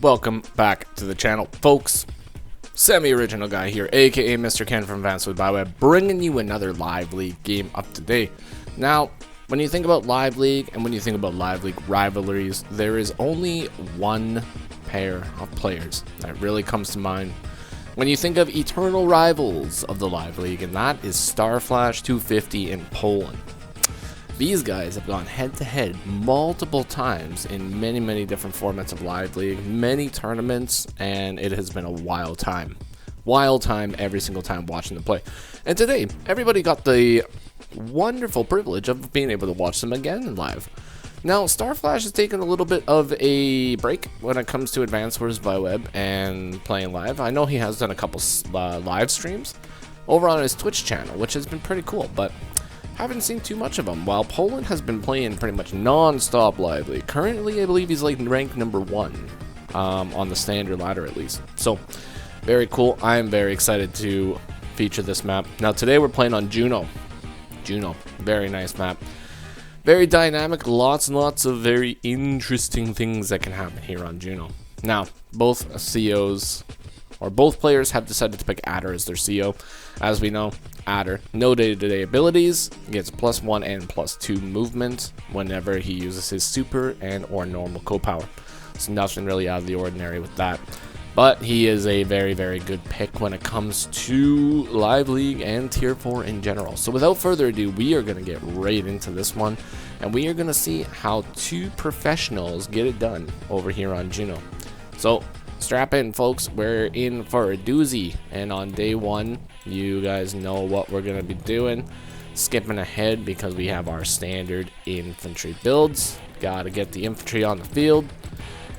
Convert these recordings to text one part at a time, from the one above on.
Welcome back to the channel, folks. Semi-original guy here, aka Mr. Ken from AWBW, bringing you another Live League game up today. Now, when you think about Live League and when you think about Live League rivalries, there is only one pair of players that really comes to mind when you think of eternal rivals of the Live League, and that is Starflash250 and Po1. These guys have gone head-to-head multiple times in many different formats of Live League, many tournaments, and it has been a wild time. Wild time every single time watching them play. And today, everybody got the wonderful privilege of being able to watch them again live. Now, Starflash has taken a little bit of a break when it comes to Advanced Wars by Web and playing live. I know he has done a couple live streams over on his Twitch channel, which has been pretty cool, but haven't seen too much of him, while Po1and has been playing pretty much non-stop Live League. Currently, I believe he's like ranked number 1 on the standard ladder at least. So, very cool. I am very excited to feature this map. Now, today we're playing on Juno. Very nice map. Very dynamic, lots and lots of very interesting things that can happen here on Juno. Now, both COs, or both players have decided to pick Adder as their CO. As we know, Adder, no day-to-day abilities, gets +1 and +2 movement whenever he uses his super and or normal co-power. So nothing really out of the ordinary with that. But he is a very good pick when it comes to Live League and Tier 4 in general. So without further ado, we are going to get right into this one, and we are going to see how two professionals get it done over here on Juno. So strap in, folks, we're in for a doozy, and on day 1, you guys know what we're going to be doing. Skipping ahead because we have our standard infantry builds. Gotta get the infantry on the field.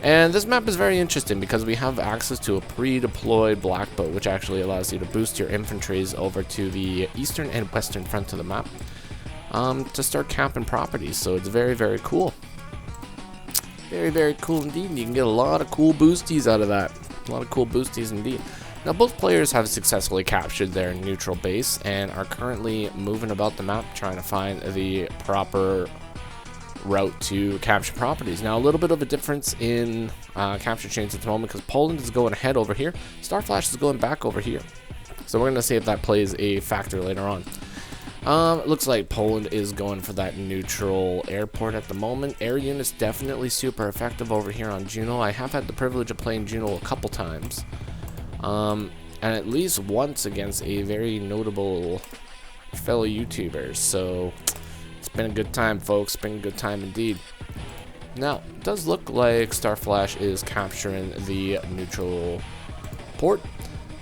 And this map is very interesting because we have access to a pre-deployed black boat, which actually allows you to boost your infantries over to the eastern and western front of the map to start camping properties. So it's very cool. Very cool indeed. You can get a lot of cool boosties out of that. A lot of cool boosties indeed. Now, both players have successfully captured their neutral base and are currently moving about the map trying to find the proper route to capture properties. Now, a little bit of a difference in capture chains at the moment because Po1and is going ahead over here. Starflash is going back over here. So we're going to see if that plays a factor later on. It looks like Po1and is going for that neutral airport at the moment. Air unit's definitely super effective over here on Juno. I have had the privilege of playing Juno a couple times. And at least once against a very notable fellow YouTuber. So it's been a good time, folks. It's been a good time indeed. Now, it does look like Starflash is capturing the neutral port.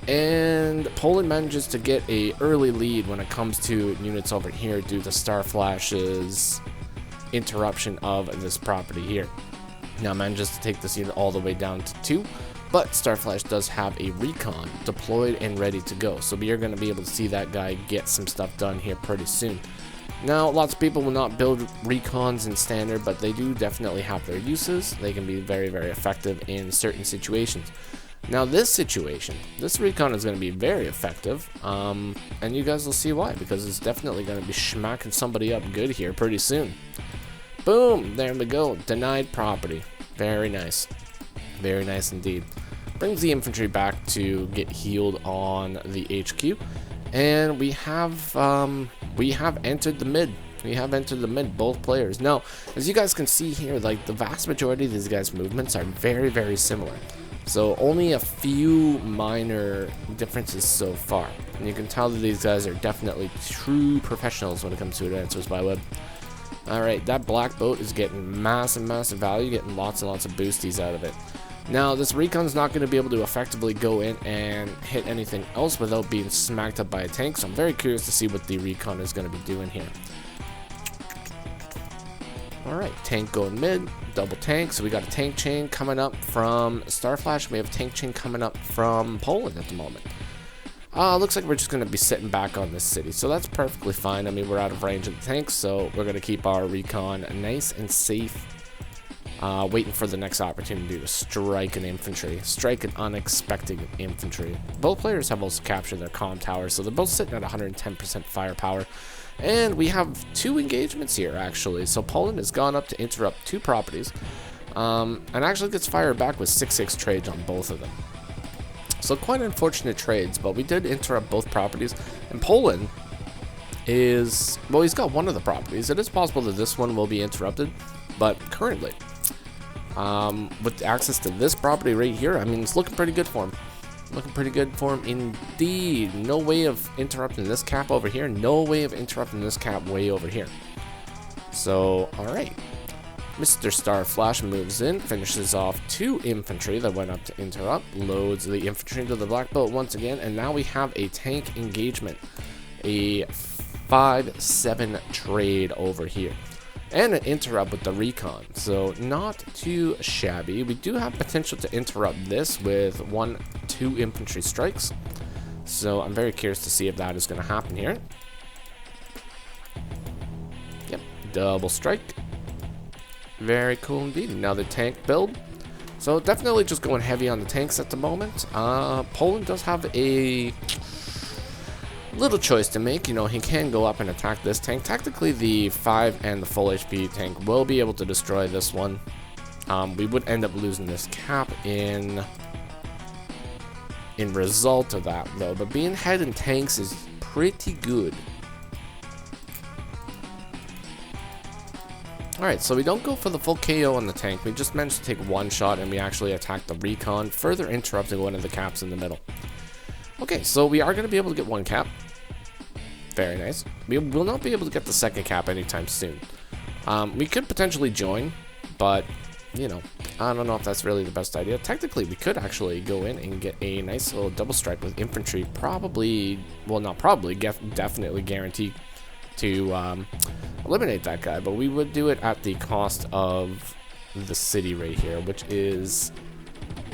And Po1and manages to get a early lead when it comes to units over here due to Starflash's interruption of this property here. Now manages to take this unit all the way down to 2, but Starflash does have a recon deployed and ready to go. So we are going to be able to see that guy get some stuff done here pretty soon. Now, lots of people will not build recons in standard, but they do definitely have their uses. They can be very effective in certain situations. Now, this recon is going to be very effective, and you guys will see why, because it's definitely going to be smacking somebody up good here pretty soon. Boom! There we go. Denied property. Very nice. Very nice indeed. Brings the infantry back to get healed on the HQ, and we have entered the mid. We have entered the mid, both players. Now, as you guys can see here, like the vast majority of these guys' movements are very similar. So only a few minor differences so far. And you can tell that these guys are definitely true professionals when it comes to Advanced Wars by Web. Alright, that black boat is getting massive value, getting lots and lots of boosties out of it. Now, this recon's not going to be able to effectively go in and hit anything else without being smacked up by a tank, so I'm very curious to see what the recon is going to be doing here. Alright, tank going mid, double tank, so we got a tank chain coming up from Starflash, we have a tank chain coming up from Po1and at the moment. Looks like we're just going to be sitting back on this city, so that's perfectly fine. I mean, we're out of range of the tanks, so we're going to keep our recon nice and safe, waiting for the next opportunity to strike an infantry, strike an unexpected infantry. Both players have also captured their comm towers, so they're both sitting at 110% firepower. And we have 2 engagements here, actually. So Po1and has gone up to interrupt 2 properties. and actually gets fired back with 6-6 trades on both of them. So quite unfortunate trades, but we did interrupt both properties. And Poland is, well, he's got one of the properties. It is possible that this one will be interrupted, but currently, with access to this property right here, I mean, it's looking pretty good for him. Looking pretty good for him indeed. No way of interrupting this cap over here. No way of interrupting this cap way over here. So, alright. Mr. Starflash moves in, finishes off 2 infantry that went up to interrupt, loads the infantry into the black boat once again, and now we have a tank engagement. A 5-7 trade over here. And an interrupt with the recon, so not too shabby. We do have potential to interrupt this with 1-2 infantry strikes. So I'm very curious to see if that is going to happen here. Yep, double strike. Very cool indeed. Another tank build. So definitely just going heavy on the tanks at the moment. Poland does have a little choice to make. You know, he can go up and attack this tank. Tactically, the 5 and the full HP tank will be able to destroy this one. We would end up losing this cap in result of that, though. But being ahead in tanks is pretty good. Alright, so we don't go for the full KO on the tank. We just managed to take 1 shot, and we actually attack the recon, further interrupting one of the caps in the middle. Okay, so we are going to be able to get 1 cap. Very nice. We will not be able to get the 2nd cap anytime soon. We could potentially join, but, you know, I don't know if that's really the best idea. Technically, we could actually go in and get a nice little double strike with infantry. Probably, well, not probably, definitely guaranteed to eliminate that guy, but we would do it at the cost of the city right here, which is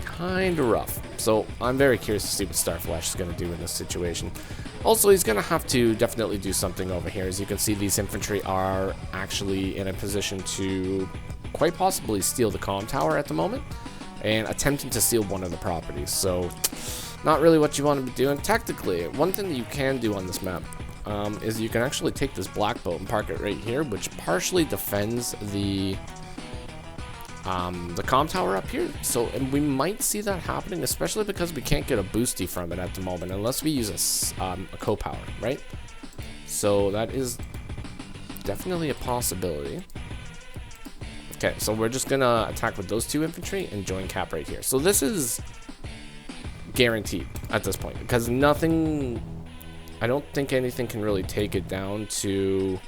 kind of rough. So I'm very curious to see what Starflash is going to do in this situation. Also, he's going to have to definitely do something over here. As you can see, these infantry are actually in a position to quite possibly steal the comm tower at the moment and attempting to steal one of the properties. So not really what you want to be doing. Tactically, one thing that you can do on this map is you can actually take this black boat and park it right here, which partially defends the comm tower up here. So, and we might see that happening, especially because we can't get a boosty from it at the moment unless we use a co-power, right? So that is definitely a possibility. Okay, so we're just gonna attack with those 2 infantry and join cap right here. So this is guaranteed at this point because nothing, I don't think anything can really take it down to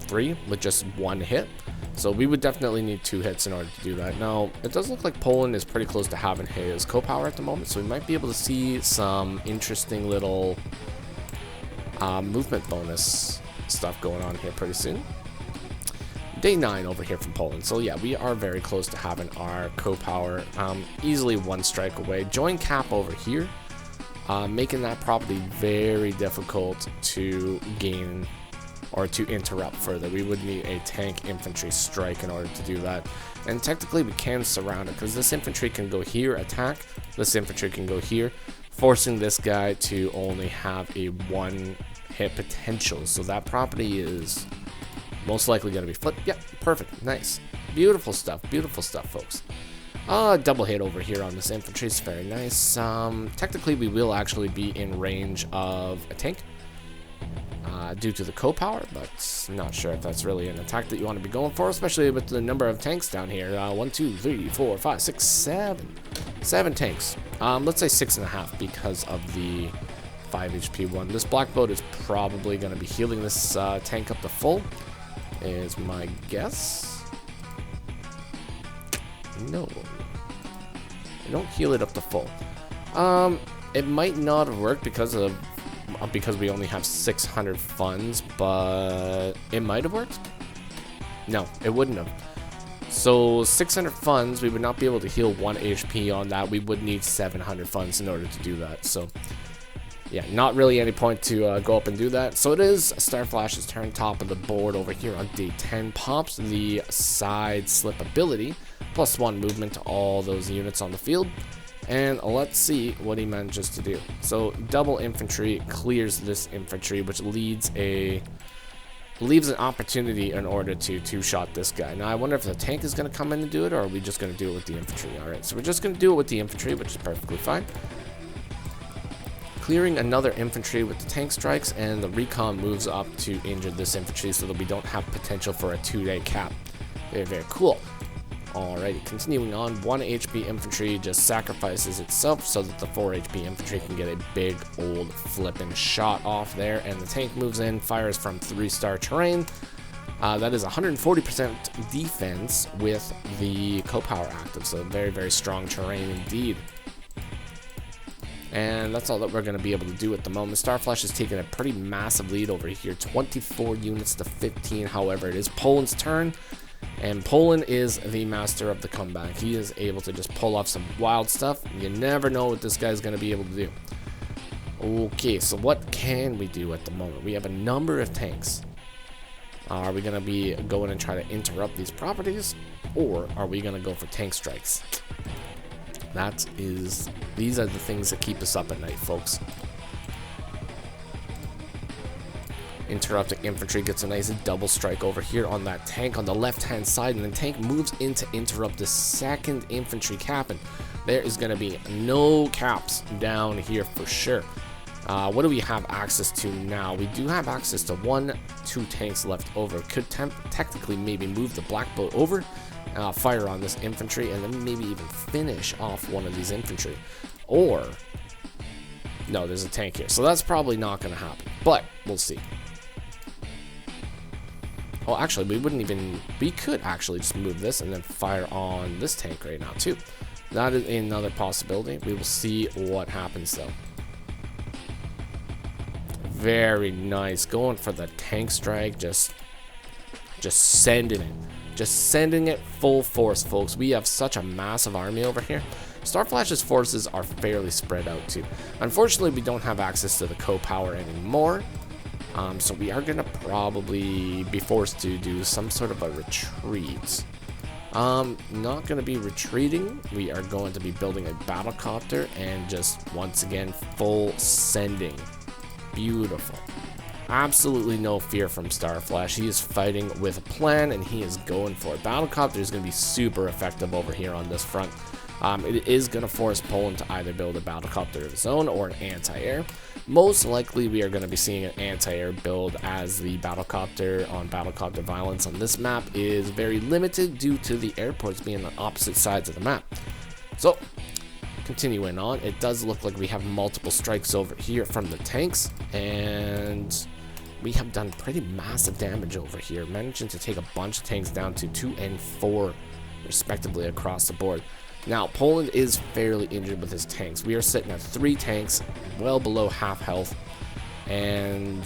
3 with just 1 hit. So we would definitely need 2 hits in order to do that. Now, it does look like Poland is pretty close to having his co-power at the moment, so we might be able to see some interesting little movement bonus stuff going on here pretty soon. Day 9 over here from Poland. So yeah, we are very close to having our co-power, easily 1 strike away. Join cap over here, making that property very difficult to gain or to interrupt further. We would need a tank infantry strike in order to do that. And technically we can surround it because this infantry can go here, attack. This infantry can go here, forcing this guy to only have a 1 hit potential. So that property is most likely going to be flipped. Yep, perfect, nice. Beautiful stuff, folks. Double hit over here on this infantry is very nice. Technically we will actually be in range of a tank. Due to the co-power, but not sure if that's really an attack that you want to be going for, especially with the number of tanks down here. 1, 2, 3, 4, 5, 6, 7 tanks. Let's say 6.5 because of the 5 HP one. This black boat is probably going to be healing this tank up to full, is my guess. No, I don't heal it up to full. It might not have worked because we only have 600 funds, but it might have worked. No, it wouldn't have. So 600 funds, we would not be able to heal 1 HP on that. We would need 700 funds in order to do that. So yeah, not really any point to go up and do that. So it is Starflash's turn, top of the board over here on day 10. Pops the side slip ability, +1 movement to all those units on the field. And let's see what he manages to do. So double infantry clears this infantry, which leads a leaves an opportunity in order to two-shot this guy. Now I wonder if the tank is going to come in and do it, or are we just going to do it with the infantry? Alright, so we're just going to do it with the infantry, which is perfectly fine. Clearing another infantry with the tank strikes, and the recon moves up to injure this infantry so that we don't have potential for a 2-day cap. Very, very cool. Alrighty, continuing on, 1 HP infantry just sacrifices itself so that the 4 HP infantry can get a big old flippin' shot off there, and the tank moves in, fires from 3-star terrain. That is 140% defense with the Co-Power active, so very, very strong terrain indeed. And that's all that we're going to be able to do at the moment. Starflash is taking a pretty massive lead over here, 24 units to 15. However, it is Poland's turn, and Poland is the master of the comeback. He is able to just pull off some wild stuff. You never know what this guy's going to be able to do. Okay, so what can we do at the moment? We have a number of tanks. Are we going to be going and try to interrupt these properties, or are we going to go for tank strikes? These are the things that keep us up at night, folks. Interrupting infantry gets a nice double strike over here on that tank on the left-hand side, and the tank moves in to interrupt the second infantry cap, and there is going to be no caps down here for sure. What do we have access to now? We do have access to 2 tanks left over. Could technically maybe move the black boat over, fire on this infantry, and then maybe even finish off one of these infantry. Or, no, there's a tank here, so that's probably not going to happen, but we'll see. Well, actually, we could actually just move this and then fire on this tank right now too. That is another possibility. We will see what happens though. Very nice, going for the tank strike, just sending it. Just sending it full force, folks. We have such a massive army over here. Starflash's forces are fairly spread out too. Unfortunately, we don't have access to the Co-Power anymore. So we are going to probably be forced to do some sort of a retreat. Not going to be retreating. We are going to be building a battlecopter and just, once again, full sending. Beautiful. Absolutely no fear from Starflash. He is fighting with a plan, and he is going for it. Battlecopter is going to be super effective over here on this front. It is going to force Poland to either build a battlecopter of his own or an anti-air. Most likely, we are going to be seeing an anti-air build, as the battlecopter on battlecopter violence on this map is very limited due to the airports being on opposite sides of the map. So, continuing on, it does look like we have multiple strikes over here from the tanks, and we have done pretty massive damage over here, managing to take a bunch of tanks down to 2 and 4 respectively across the board. Now, Poland is fairly injured with his tanks. We are sitting at 3 tanks, well below half health, and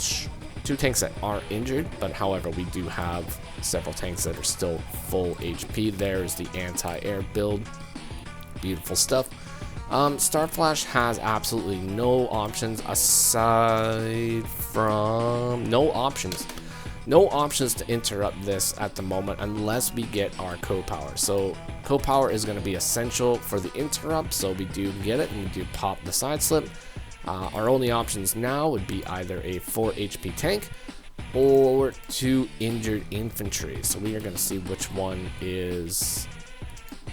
2 tanks that are injured, but however, we do have several tanks that are still full HP. There's the anti-air build. Beautiful stuff. Starflash has absolutely no options aside from no options to interrupt this at the moment unless we get our Co-Power. So Co-Power is going to be essential for the interrupt, so we do get it and we do pop the side slip. Our only options now would be either a 4 HP tank or 2 injured infantry. So we are going to see which one is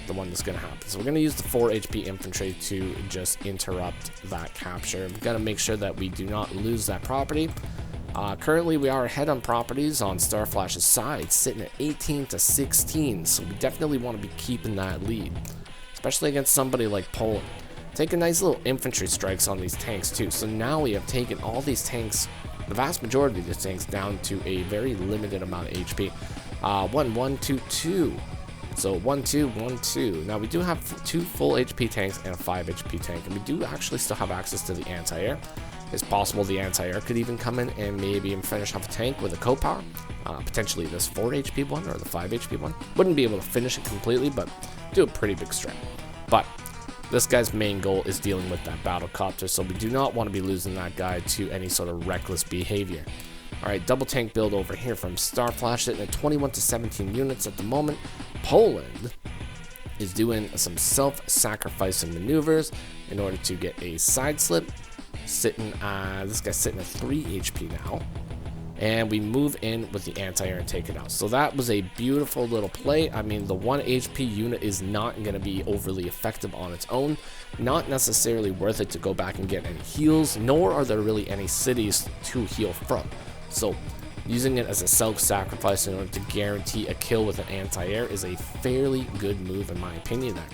the one that's going to happen. So we're going to use the 4 HP infantry to just interrupt that capture. We've got to make sure that we do not lose that property. Currently, we are ahead on properties on Starflash's side, sitting at 18 to 16. So we definitely want to be keeping that lead, especially against somebody like Poland. Taking nice little infantry strikes on these tanks too. So now we have taken all these tanks, the vast majority of these tanks, down to a very limited amount of HP. 1, 1, 2, 2. So 1, 2, 1, 2. Now we do have 2 full HP tanks and a 5 HP tank, and we do actually still have access to the anti-air. It's possible the anti-air could even come in and maybe finish off a tank with a Co-Power. Potentially this 4 HP one or the 5 HP one. Wouldn't be able to finish it completely, but do a pretty big strike. But this guy's main goal is dealing with that battlecopter, so we do not want to be losing that guy to any sort of reckless behavior. Alright, double tank build over here from Starflash, sitting at 21 to 17 units at the moment. Poland is doing some self-sacrificing maneuvers in order to get a side slip. This guy's sitting at 3 HP now. and we move in with the anti-air and take it out. So that was a beautiful little play. I mean, the 1 HP unit is not going to be overly effective on its own, not necessarily worth it to go back and get any heals, nor are there really any cities to heal from. So using it as a self-sacrifice in order to guarantee a kill with an anti-air is a fairly good move in my opinion there.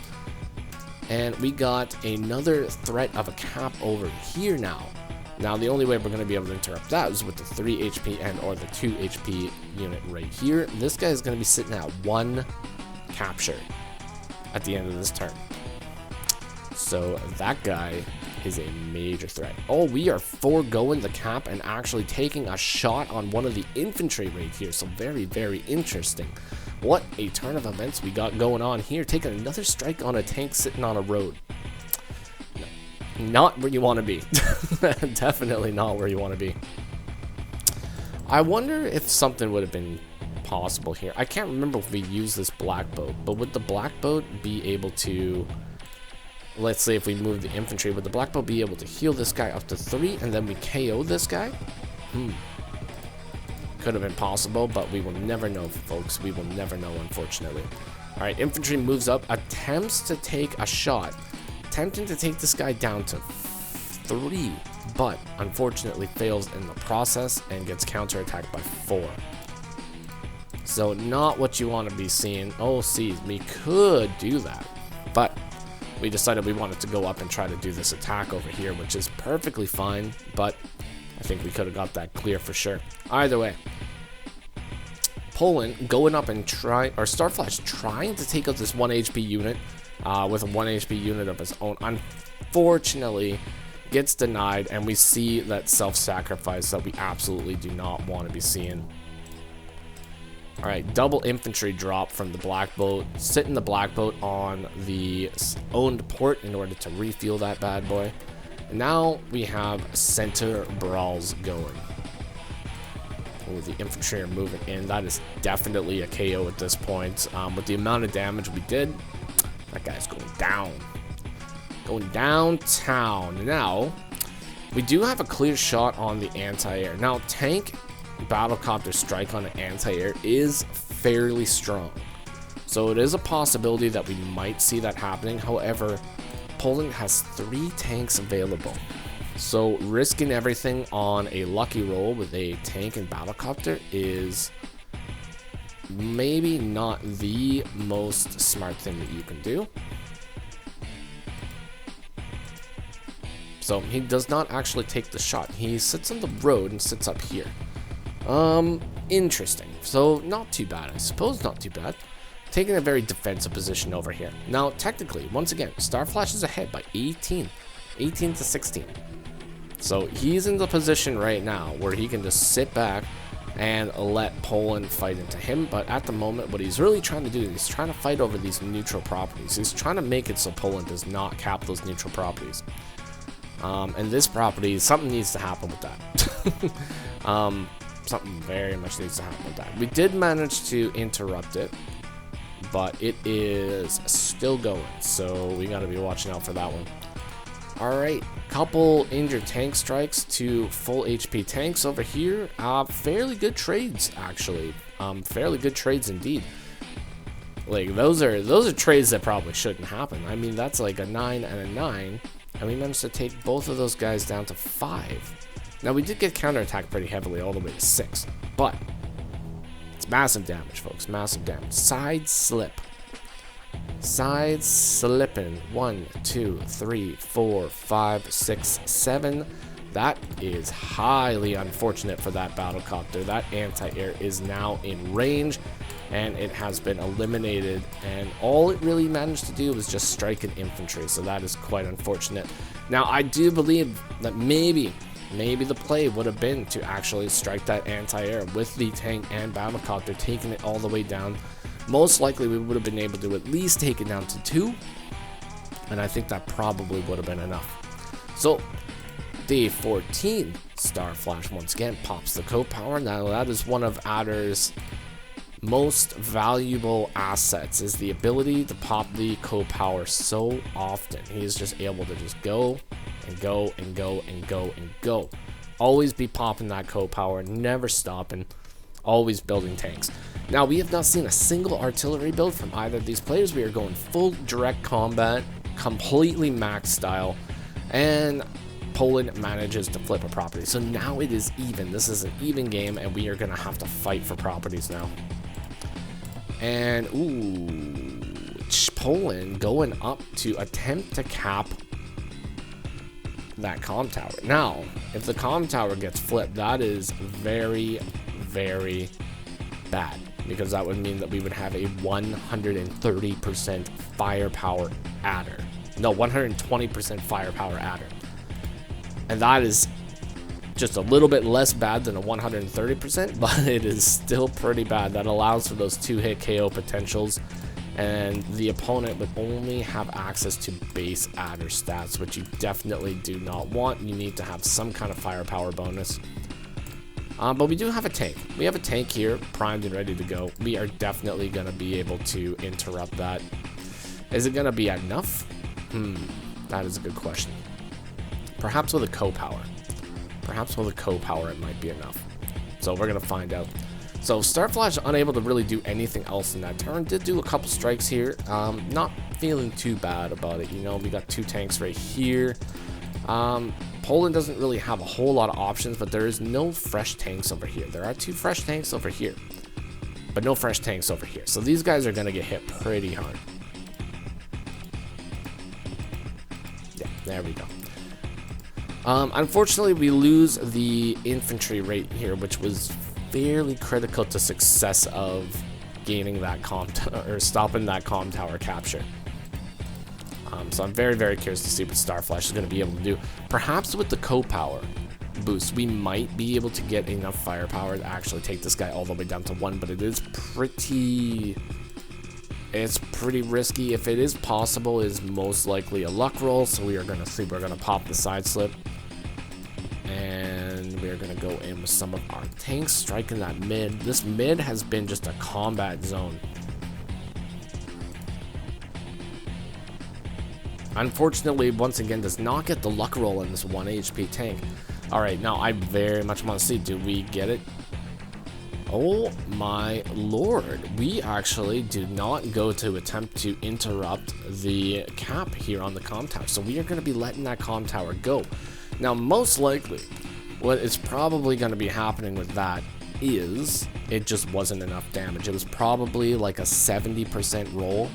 And we got another threat of a cap over here now. Now the only way we're going to be able to interrupt that is with the 3 HP and or the 2 HP unit right here. This guy is going to be sitting at 1 capture at the end of this turn. So that guy is a major threat. Oh, we are foregoing the cap and actually taking a shot on one of the infantry right here. So very, very interesting. What a turn of events we got going on here. Taking another strike on a tank sitting on a road. Not where you want to be. Definitely not where you want to be. I wonder if something would have been possible here. I can't remember if we used this black boat, but would the black boat be able to, let's say if we move the infantry, would the black boat be able to heal this guy up to 3 and then we KO this guy? Could have been possible, but we will never know, folks. We will never know, unfortunately. Alright, infantry moves up, attempts to take a shot. Attempting to take this guy down to 3, but unfortunately fails in the process and gets counterattacked by 4. So not what you want to be seeing. Oh, see, we could do that, but we decided we wanted to go up and try to do this attack over here, which is perfectly fine, but I think we could have got that clear for sure. Either way, Po1and going up and Starflash trying to take out this 1 HP unit with a 1 HP unit of his own. Unfortunately, gets denied, and we see that self-sacrifice that we absolutely do not want to be seeing. Alright, double infantry drop from the black boat. Sitting the black boat on the owned port in order to refuel that bad boy. And now we have center brawls going. Oh, the infantry are moving in. That is definitely a KO at this point. With the amount of damage we did, that guy's going down. Going downtown. Now, we do have a clear shot on the anti-air. Now, tank battlecopter strike on an anti-air is fairly strong. So it is a possibility that we might see that happening. However, Po1and has 3 tanks available. So risking everything on a lucky roll with a tank and battlecopter is maybe not the most smart thing that you can do. So he does not actually take the shot. He sits on the road and sits up here. Interesting. So not too bad, I suppose. Not too bad. Taking a very defensive position over here. Now, technically, once again, Starflash is ahead by 18 to 16. So he's in the position right now where he can just sit back and let Po1and fight into him. But at the moment, what he's really trying to do is he's trying to fight over these neutral properties. He's trying to make it so Po1and does not cap those neutral properties. And this property, something needs to happen with that. Something very much needs to happen with that. We did manage to interrupt it, but it is still going, so we got to be watching out for that one. Alright, couple injured tank strikes to full HP tanks over here. Fairly good trades, actually. Fairly good trades indeed. Like, those are trades that probably shouldn't happen. I mean, that's like a 9 and a 9, and we managed to take both of those guys down to 5. Now, we did get counterattacked pretty heavily all the way to 6, but it's massive damage, folks. Massive damage. Side slip. Side slipping. 1, 2, 3, 4, 5, 6, 7. That is highly unfortunate for that battlecopter. That anti-air is now in range, and it has been eliminated, and all it really managed to do was just strike an infantry, so that is quite unfortunate. Now, I do believe that maybe the play would have been to actually strike that anti-air with the tank and battlecopter, taking it all the way down. Most likely we would have been able to at least take it down to 2, and I think that probably would have been enough. So day 14, Starflash once again pops the co-power. Now that is one of Adder's most valuable assets, is the ability to pop the co-power so often. He is just able to just go and go and go and go and go. Always be popping that co-power, never stopping, always building tanks. Now, we have not seen a single artillery build from either of these players. We are going full direct combat, completely max style, and Poland manages to flip a property. So now it is even. This is an even game, and we are going to have to fight for properties now. And, ooh, Poland going up to attempt to cap that comm tower. Now, if the comm tower gets flipped, that is very, very bad, because that would mean that we would have a 130% firepower adder. No, 120% firepower adder. And that is just a little bit less bad than a 130%, but it is still pretty bad. That allows for those 2-hit KO potentials, and the opponent would only have access to base adder stats, which you definitely do not want. You need to have some kind of firepower bonus. But we do have a tank. We have a tank here, primed and ready to go. We are definitely going to be able to interrupt that. Is it going to be enough? That is a good question. Perhaps with a co-power. Perhaps with a co-power it might be enough. So we're going to find out. So Starflash unable to really do anything else in that turn. Did do a couple strikes here. Not feeling too bad about it. You know, we got 2 tanks right here. Poland doesn't really have a whole lot of options, but there is no fresh tanks over here. There are 2 fresh tanks over here, but no fresh tanks over here. So these guys are going to get hit pretty hard. Yeah, there we go. Unfortunately, we lose the infantry rate here, which was fairly critical to success of gaining that or stopping that comm tower capture. So I'm very, very curious to see what Starflash is going to be able to do. Perhaps with the co-power boost, we might be able to get enough firepower to actually take this guy all the way down to 1, but it is pretty... It's pretty risky. If it is possible, it is most likely a luck roll, so we are going to see. We're going to pop the side slip, and we're going to go in with some of our tanks, striking that mid. This mid has been just a combat zone. Unfortunately, once again, does not get the luck roll in this 1 HP tank. Alright, now I very much want to see, do we get it? Oh my lord, we actually do not go to attempt to interrupt the cap here on the comm tower. So we are going to be letting that comm tower go. Now, most likely, what is probably going to be happening with that is it just wasn't enough damage. It was probably like a 70% roll.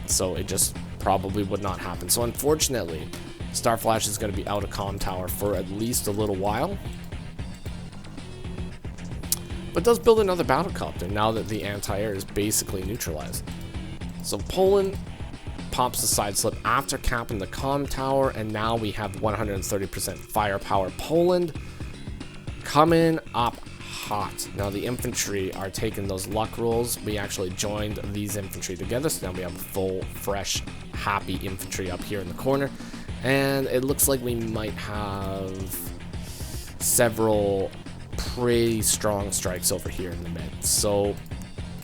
So it just probably would not happen. So unfortunately, Starflash is going to be out of comm tower for at least a little while. But does build another battlecopter now that the anti-air is basically neutralized. So Poland pops the side slip after capping the comm tower, and now we have 130% firepower. Poland coming up hot. Now the infantry are taking those luck rolls. We actually joined these infantry together, so now we have a full, fresh, happy infantry up here in the corner. And it looks like we might have several pretty strong strikes over here in the mid. So,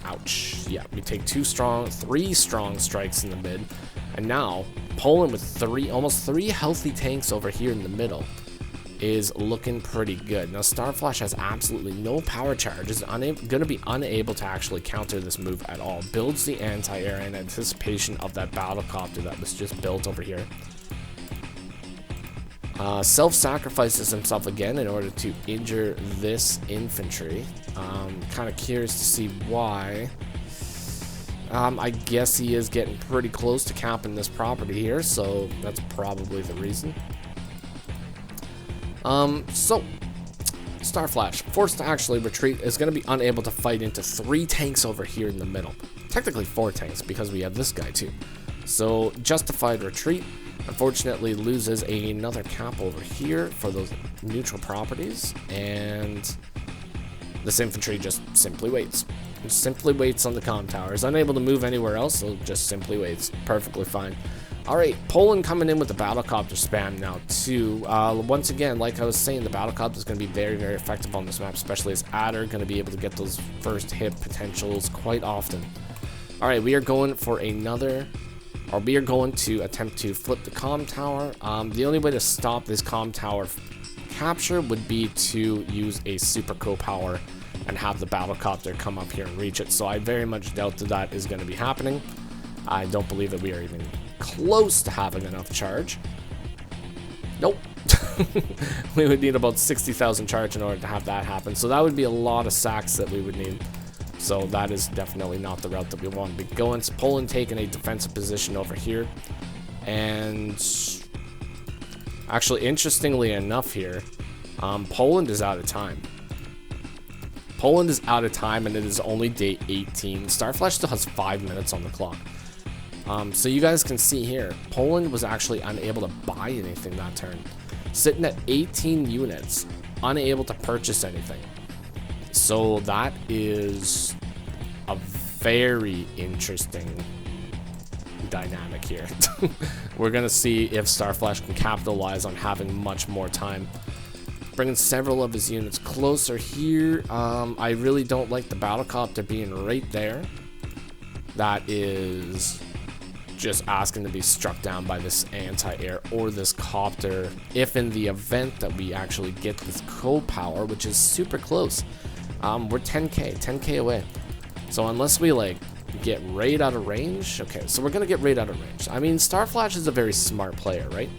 ouch. Yeah, we take 3 strong strikes in the mid. And now, Poland with almost 3 healthy tanks over here in the middle is looking pretty good. Now, Starflash has absolutely no power charge, is going to be unable to actually counter this move at all. Builds the anti-air in anticipation of that battlecopter that was just built over here. Self-sacrifices himself again in order to injure this infantry. Kind of curious to see why. I guess he is getting pretty close to capping this property here, so that's probably the reason. So Starflash, forced to actually retreat, is going to be unable to fight into 3 tanks over here in the middle. Technically 4 tanks, because we have this guy too. So justified retreat. Unfortunately loses another cap over here for those neutral properties, and this infantry just simply waits. It simply waits on the comm tower. Is unable to move anywhere else, so just simply waits. Perfectly fine. Alright, Poland coming in with the battlecopter spam now too. Once again, like I was saying, the battlecopter is going to be very, very effective on this map, especially as Adder going to be able to get those first hit potentials quite often. Alright, we are going for another... we are going to attempt to flip the comm tower. The only way to stop this comm tower capture would be to use a super co-power and have the battlecopter come up here and reach it. So I very much doubt that is going to be happening. I don't believe that we are even close to having enough charge. Nope. We would need about 60,000 charge in order to have that happen. So that would be a lot of sacks that we would need. So that is definitely not the route that we want to be going. So Poland taking a defensive position over here. And actually, interestingly enough here, Poland is out of time. Poland is out of time, and it is only day 18. Starflash still has 5 minutes on the clock. So you guys can see here, Poland was actually unable to buy anything that turn. Sitting at 18 units, unable to purchase anything. So that is a very interesting dynamic here. We're going to see if Starflash can capitalize on having much more time. Bringing several of his units closer here. I really don't like the battlecopter being right there. That is just asking to be struck down by this anti-air or this copter, if in the event that we actually get this co-power, which is super close. We're 10k away. So unless we like get right out of range, okay, so we're gonna get right out of range. I mean, Starflash is a very smart player, right?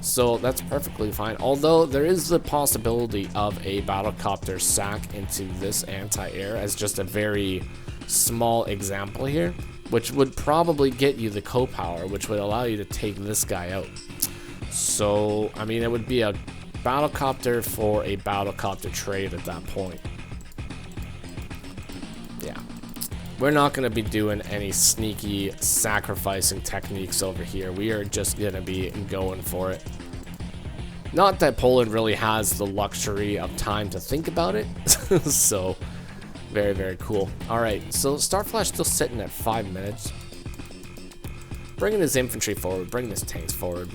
So that's perfectly fine. Although there is the possibility of a battlecopter sack into this anti-air as just a very small example here, which would probably get you the co-power, which would allow you to take this guy out. So, I mean, it would be a battlecopter for a battlecopter trade at that point. Yeah. We're not going to be doing any sneaky sacrificing techniques over here. We are just going to be going for it. Not that Poland really has the luxury of time to think about it. So, very, very cool. Alright, so Starflash still sitting at 5 minutes. Bringing his infantry forward, bringing his tanks forward,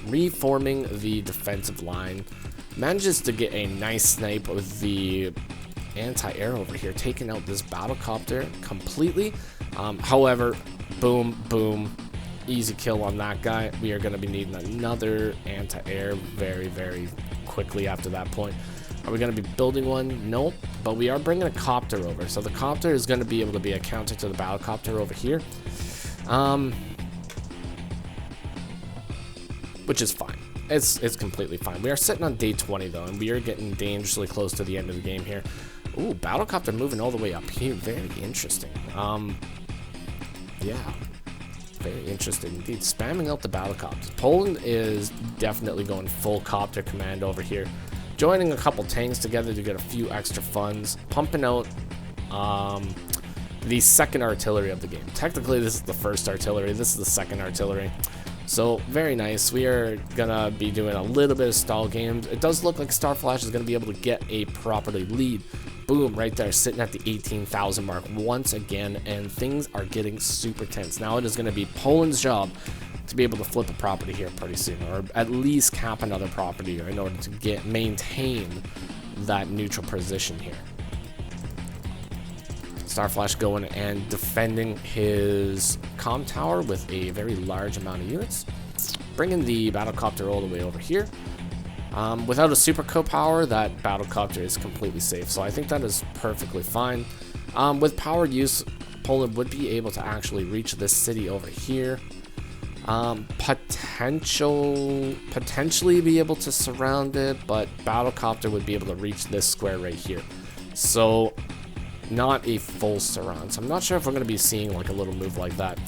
reforming the defensive line. Manages to get a nice snipe with the anti-air over here, taking out this battlecopter completely. However, boom, boom, easy kill on that guy. We are going to be needing another anti-air very, very quickly after that point. Are we going to be building one? Nope. But we are bringing a copter over. So the copter is going to be able to be a counter to the battlecopter over here. Which is fine. It's completely fine. We are sitting on day 20 though, and we are getting dangerously close to the end of the game here. Ooh, battlecopter moving all the way up here. Very interesting. Yeah. Very interesting indeed. Spamming out the battlecopters. Poland is definitely going full copter command over here. Joining a couple tanks together to get a few extra funds. Pumping out the second artillery of the game. Technically, this is the first artillery. This is the second artillery. So, very nice. We are going to be doing a little bit of stall games. It does look like Starflash is going to be able to get a property lead. Boom, right there, sitting at the 18,000 mark once again, and things are getting super tense. Now it is going to be Poland's job to be able to flip a property here pretty soon, or at least cap another property in order to maintain that neutral position here. Starflash going and defending his comm tower with a very large amount of units. Bringing the battlecopter all the way over here. Without a super co-power, that battlecopter is completely safe. So I think that is perfectly fine. With power use, Poland would be able to actually reach this city over here. Potentially be able to surround it, but battlecopter would be able to reach this square right here. So not a full surround. So I'm not sure if we're going to be seeing like a little move like that.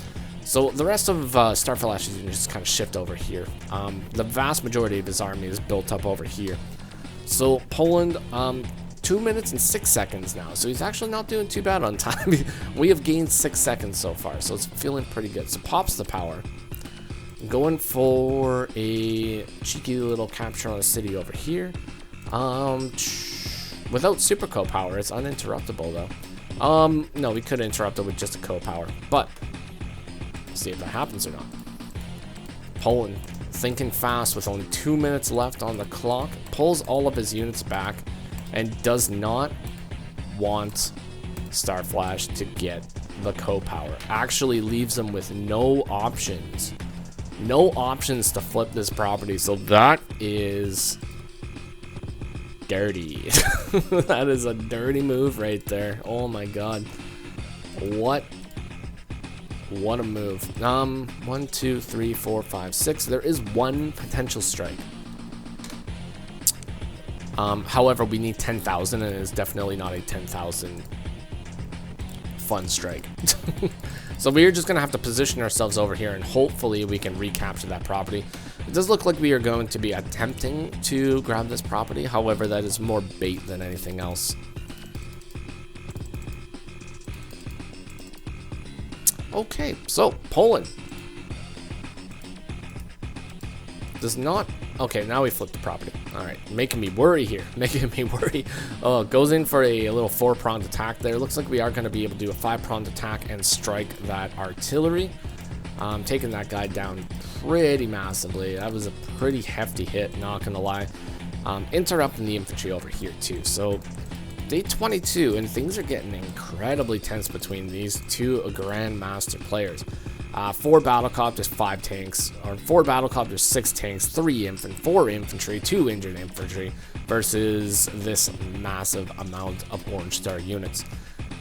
So the rest of Starflash is just kind of shift over here. The vast majority of his army is built up over here. So Poland, 2 minutes and 6 seconds now. So he's actually not doing too bad on time. We have gained 6 seconds so far, so it's feeling pretty good. So pops the power. Going for a cheeky little capture on a city over here. Without super co-power, it's uninterruptible though. No, we could interrupt it with just a co-power, but see if that happens or not. Poland thinking fast with only 2 minutes left on the clock, pulls all of his units back and does not want Starflash to get the co-power. Actually leaves them with no options to flip this property. So that is dirty. That is a dirty move right there. Oh my god. What a move. 1, 2, 3, 4, 5, 6. There is one potential strike. However, we need 10,000, and it is definitely not a 10,000 fun strike. So we're just going to have to position ourselves over here, and hopefully we can recapture that property. It does look like we are going to be attempting to grab this property. However, that is more bait than anything else. Okay, so Poland does not. Okay, now we flip the property. All right, making me worry here. Making me worry. Oh, goes in for a little 4-pronged attack there. Looks like we are going to be able to do a 5-pronged attack and strike that artillery. Taking that guy down pretty massively. That was a pretty hefty hit, not going to lie. Interrupting the infantry over here too. So day 22, and things are getting incredibly tense between these two Grandmaster players. 4 battlecopters, 5 tanks, or 4 battlecopters, 6 tanks, 3 infantry, 4 infantry, 2 injured infantry, versus this massive amount of Orange Star units.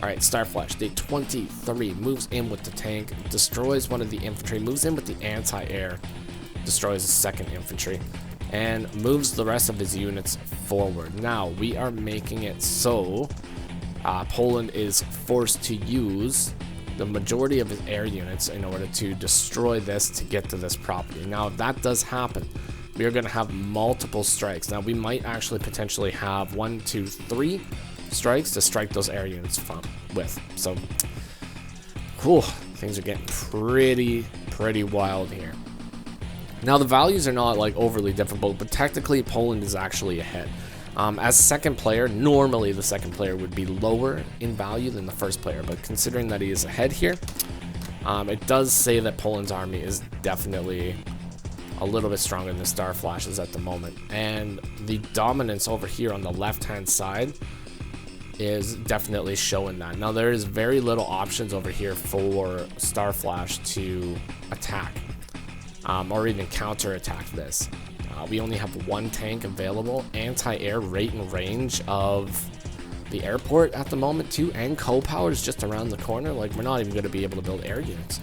Alright, Starflash, day 23, moves in with the tank, destroys one of the infantry, moves in with the anti-air, destroys the 2nd infantry, and moves the rest of his units forward. Now, we are making it so Poland is forced to use the majority of his air units in order to destroy this to get to this property. Now, if that does happen, we are going to have multiple strikes. Now, we might actually potentially have 1, 2, 3 strikes to strike those air units with. So, whew, things are getting pretty wild here. Now, the values are not like overly difficult, but technically Poland is actually ahead. As second player, normally the second player would be lower in value than the first player, but considering that he is ahead here, it does say that Poland's army is definitely a little bit stronger than Starflash's at the moment. And the dominance over here on the left-hand side is definitely showing that. Now, there is very little options over here for Starflash to attack, or even counter-attack this. We only have 1 tank available, anti-air rate and range of the airport at the moment too, and co-power is just around the corner. Like, we're not even going to be able to build air units.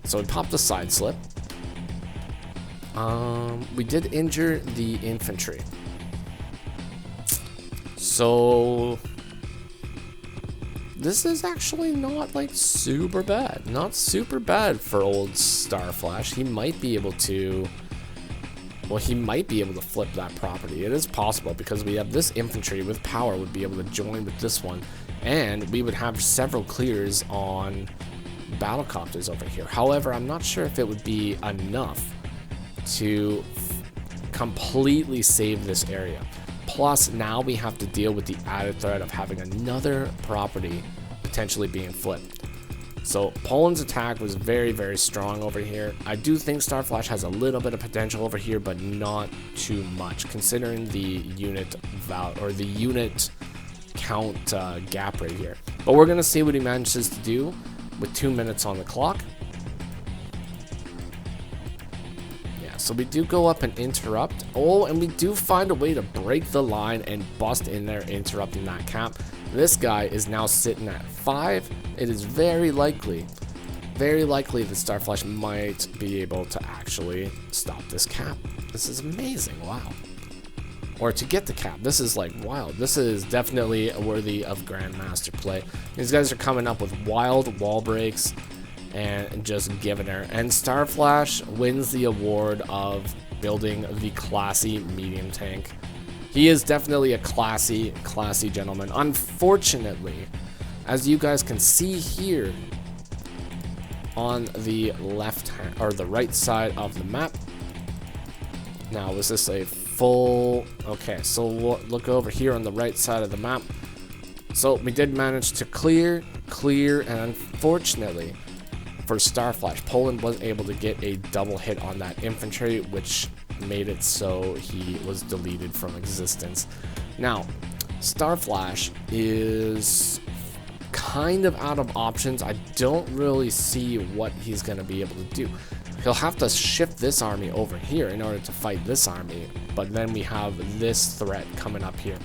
So we popped a side slip. We did injure the infantry. So this is actually not like super bad. Not super bad for old Starflash. He might be able to... Well, he might be able to flip that property. It is possible because we have this infantry with power would be able to join with this one, and we would have several clears on battlecopters over here. However, I'm not sure if it would be enough to completely save this area. Plus, now we have to deal with the added threat of having another property potentially being flipped. So Poland's attack was very strong over here. I do think Starflash has a little bit of potential over here, but not too much, considering the unit the unit count gap right here. But we're gonna see what he manages to do with 2 minutes on the clock. Yeah, so we do go up and interrupt. Oh, and we do find a way to break the line and bust in there, interrupting that cap. This guy is now sitting at 5. It is very likely that Starflash might be able to actually stop this cap. This is amazing, wow. Or to get the cap. This is like wild. This is definitely worthy of Grandmaster play. These guys are coming up with wild wall breaks and just giving her. And Starflash wins the award of building the classy medium tank. He is definitely a classy gentleman. Unfortunately, as you guys can see here on the left hand or the right side of the map. Now, was this a full... Okay, so look over here on the right side of the map. So we did manage to clear, and unfortunately for Starflash, Poland was able to get a double hit on that infantry, which made it so he was deleted from existence. Now, Starflash is kind of out of options. I don't really see what he's going to be able to do. he'll have to shift this army over here in order to fight this army, but then we have this threat coming up here.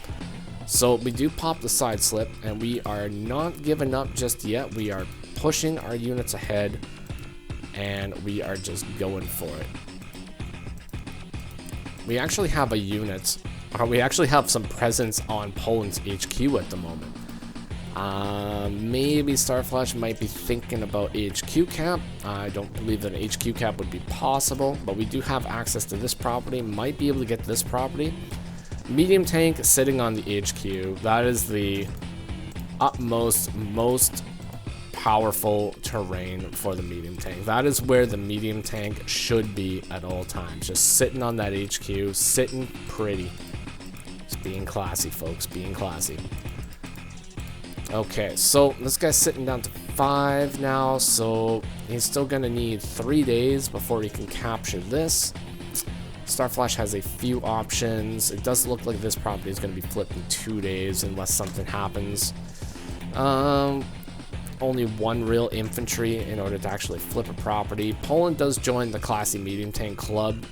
So we do pop the side slip, and we are not giving up just yet. We are pushing our units ahead, and we are just going for it. We actually have a unit, or we actually have some presence on Poland's HQ at the moment. Maybe Starflash might be thinking about HQ cap. I don't believe that an HQ cap would be possible, but we do have access to this property, might be able to get this property. Medium tank sitting on the HQ. That is the utmost, most powerful terrain for the medium tank. That is where the medium tank should be at all times. Just sitting on that HQ, sitting pretty. Just being classy, folks, being classy. Okay, so this guy's sitting down to 5 now, so he's still gonna need 3 days before he can capture this. Starflash has a few options. It does look like this property is going to be flipped in 2 days unless something happens. Only 1 real infantry in order to actually flip a property. Poland does join the classy medium tank club.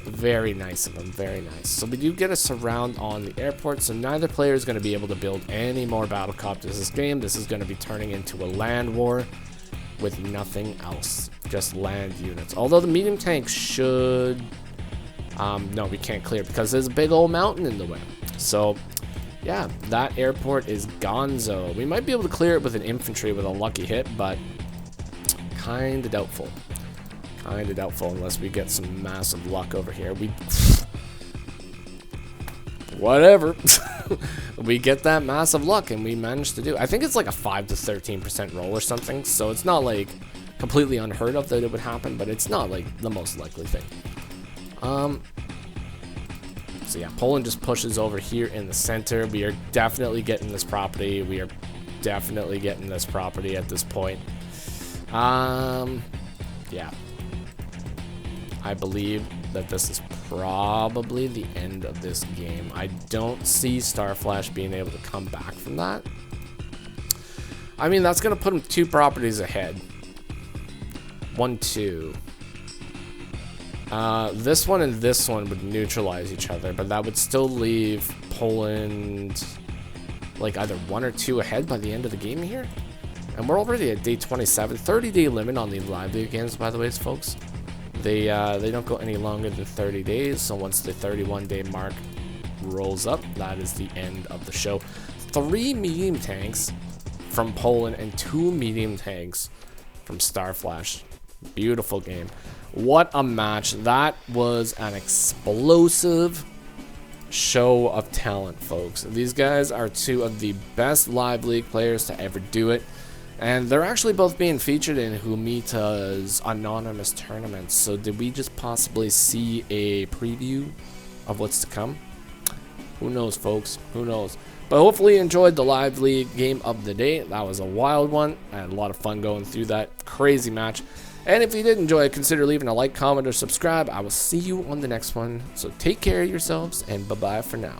Very nice of them, very nice. So we do get a surround on the airport, so neither player is going to be able to build any more battlecopters this game. This is going to be turning into a land war with nothing else, just land units. Although the medium tank should... no, we can't clear because there's a big old mountain in the way. So, yeah, that airport is gonzo. We might be able to clear it with an infantry with a lucky hit, but kind of doubtful. Kind of doubtful unless we get some massive luck over here. Whatever. We get that massive luck and we managed to do. I think it's like a 5 to 13% roll or something. So it's not like completely unheard of that it would happen, but it's not like the most likely thing. So yeah, Poland just pushes over here in the center. We are definitely getting this property. We are definitely getting this property at this point. Yeah. I believe that this is probably the end of this game. I don't see Starflash being able to come back from that. I mean, that's going to put him 2 properties ahead. 1, 2. This one and this one would neutralize each other, but that would still leave Poland like either 1 or 2 ahead by the end of the game here. And we're already at day 27. 30-day limit on the live league games, by the way, folks. They don't go any longer than 30 days, so once the 31-day mark rolls up, that is the end of the show. 3 medium tanks from Poland and 2 medium tanks from Starflash. Beautiful game. What a match. That was an explosive show of talent, folks. These guys are 2 of the best live league players to ever do it. And they're actually both being featured in Humita's anonymous tournaments. So did we just possibly see a preview of what's to come? Who knows, folks? Who knows? But hopefully you enjoyed the live league game of the day. That was a wild one. I had a lot of fun going through that crazy match. And if you did enjoy it, consider leaving a like, comment, or subscribe. I will see you on the next one. So take care of yourselves, and bye-bye for now.